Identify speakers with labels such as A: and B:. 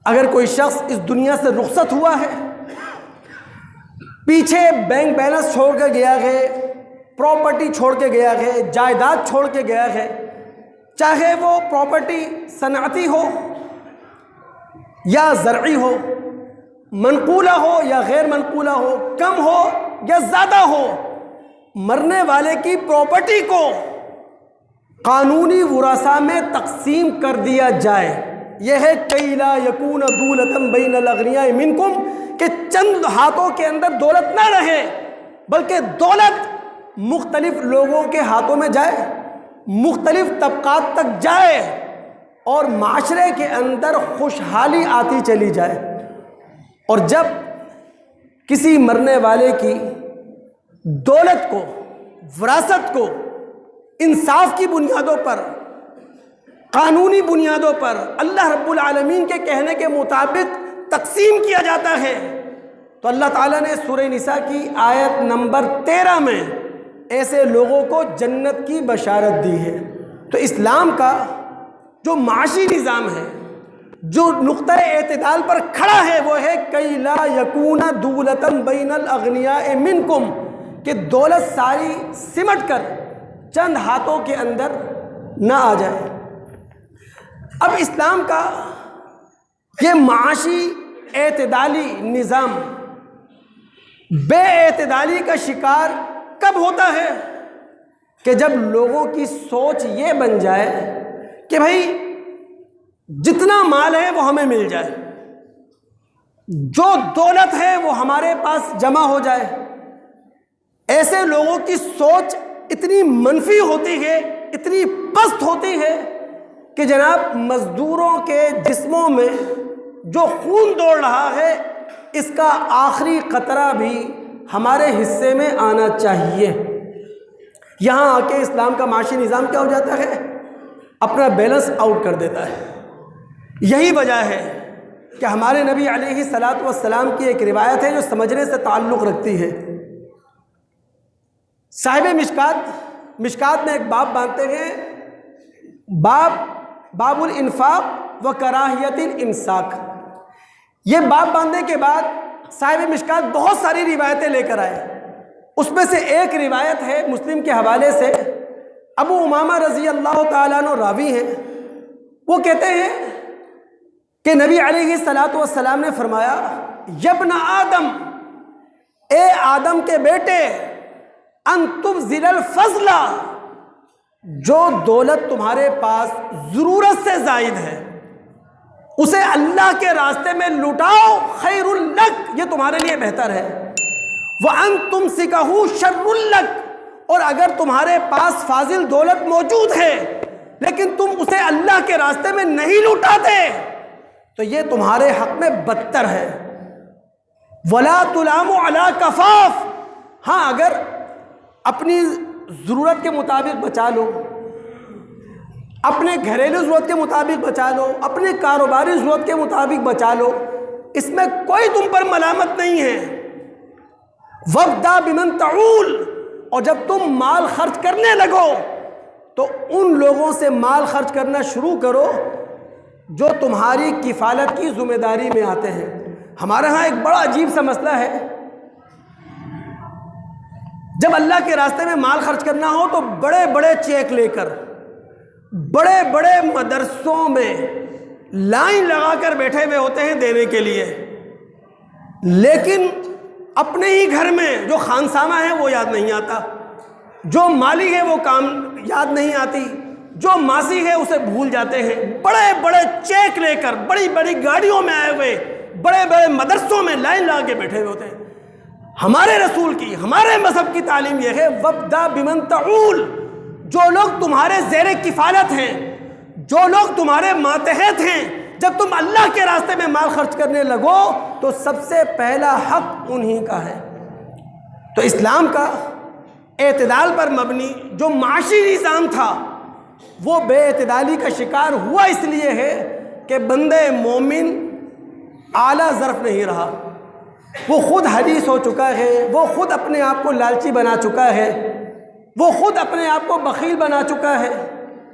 A: اگر کوئی شخص اس دنیا سے رخصت ہوا ہے، پیچھے بینک بیلنس چھوڑ کے گیا ہے، پراپرٹی چھوڑ کے گیا ہے، جائیداد چھوڑ کے گیا ہے، چاہے وہ پراپرٹی صنعتی ہو یا زرعی ہو، منقولہ ہو یا غیر منقولہ ہو، کم ہو یا زیادہ ہو، مرنے والے کی پراپرٹی کو قانونی ورثاء میں تقسیم کر دیا جائے۔ یہ ہے کَیْ لَا یَکُونَ دُولَةً بَیْنَ الْأَغْنِیَاءِ مِنْکُمْ، کہ چند ہاتھوں کے اندر دولت نہ رہے، بلکہ دولت مختلف لوگوں کے ہاتھوں میں جائے، مختلف طبقات تک جائے، اور معاشرے کے اندر خوشحالی آتی چلی جائے۔ اور جب کسی مرنے والے کی دولت کو، وراثت کو انصاف کی بنیادوں پر، قانونی بنیادوں پر، اللہ رب العالمین کے کہنے کے مطابق تقسیم کیا جاتا ہے، تو اللہ تعالیٰ نے سورہ نساء کی آیت نمبر 13 میں ایسے لوگوں کو جنت کی بشارت دی ہے۔ تو اسلام کا جو معاشی نظام ہے، جو نقطۂ اعتدال پر کھڑا ہے، وہ ہے کَیْ لَا یَکُونَ دُولَةً بَیْنَ الْأَغْنِیَاءِ مِنْکُمْ، کہ دولت ساری سمٹ کر چند ہاتھوں کے اندر نہ آ جائے۔ اب اسلام کا یہ معاشی اعتدالی نظام بے اعتدالی کا شکار کب ہوتا ہے؟ کہ جب لوگوں کی سوچ یہ بن جائے کہ بھائی جتنا مال ہے وہ ہمیں مل جائے، جو دولت ہے وہ ہمارے پاس جمع ہو جائے۔ ایسے لوگوں کی سوچ اتنی منفی ہوتی ہے، اتنی پست ہوتی ہے کہ جناب مزدوروں کے جسموں میں جو خون دوڑ رہا ہے، اس کا آخری قطرہ بھی ہمارے حصے میں آنا چاہیے۔ یہاں آ کے اسلام کا معاشی نظام کیا ہو جاتا ہے؟ اپنا بیلنس آؤٹ کر دیتا ہے۔ یہی وجہ ہے کہ ہمارے نبی علیہ الصلاۃ والسلام کی ایک روایت ہے جو سمجھنے سے تعلق رکھتی ہے۔ صاحب مشکات میں ایک باب باندھتے ہیں، باب الانفاق و کراہیت الامساک۔ یہ باب باندھنے کے بعد صاحب مشکات بہت ساری روایتیں لے کر آئے۔ اس میں سے ایک روایت ہے مسلم کے حوالے سے، ابو امامہ رضی اللہ تعالیٰ عنہ راوی ہیں، وہ کہتے ہیں کہ نبی علیہ الصلاۃ والسلام نے فرمایا، یبن آدم، اے آدم کے بیٹے، ان تبذل الفضل، جو دولت تمہارے پاس ضرورت سے زائد ہے اسے اللہ کے راستے میں لٹاؤ، خیر لک، یہ تمہارے لیے بہتر ہے۔ وَأَن تُمْسِكَهُ شَرٌّ لَّكَ، اور اگر تمہارے پاس فاضل دولت موجود ہے لیکن تم اسے اللہ کے راستے میں نہیں لٹاتے تو یہ تمہارے حق میں بدتر ہے۔ وَلَا تُلَامُ عَلَىٰ كَفَافٍ، ہاں اگر اپنی ضرورت کے مطابق بچا لو، اپنے گھریلو ضرورت کے مطابق بچا لو، اپنے کاروباری ضرورت کے مطابق بچا لو، اس میں کوئی تم پر ملامت نہیں ہے۔ وَابْدَأْ بِمَنْ تَعُولُ، اور جب تم مال خرچ کرنے لگو تو ان لوگوں سے مال خرچ کرنا شروع کرو جو تمہاری کفالت کی ذمہ داری میں آتے ہیں۔ ہمارے ہاں ایک بڑا عجیب سا مسئلہ ہے، جب اللہ کے راستے میں مال خرچ کرنا ہو تو بڑے بڑے چیک لے کر بڑے بڑے مدرسوں میں لائن لگا کر بیٹھے ہوئے ہوتے ہیں دینے کے لیے، لیکن اپنے ہی گھر میں جو خانسامہ ہے وہ یاد نہیں آتا، جو مالی ہے وہ کام یاد نہیں آتی، جو ماسی ہے اسے بھول جاتے ہیں۔ بڑے بڑے چیک لے کر بڑی بڑی گاڑیوں میں آئے ہوئے بڑے بڑے مدرسوں میں لائن لگا کے بیٹھے ہوئے ہوتے ہیں۔ ہمارے رسول کی، ہمارے مذہب کی تعلیم یہ ہے، وَابْدَأْ بِمَنْ تَعُولُ، جو لوگ تمہارے زیر کفالت ہیں، جو لوگ تمہارے ماتحت ہیں، جب تم اللہ کے راستے میں مال خرچ کرنے لگو تو سب سے پہلا حق انہی کا ہے۔ تو اسلام کا اعتدال پر مبنی جو معاشی نظام تھا وہ بے اعتدالی کا شکار ہوا اس لیے ہے کہ بندے مومن اعلیٰ ظرف نہیں رہا، وہ خود حدیث ہو چکا ہے، وہ خود اپنے آپ کو لالچی بنا چکا ہے، وہ خود اپنے آپ کو بخیل بنا چکا ہے۔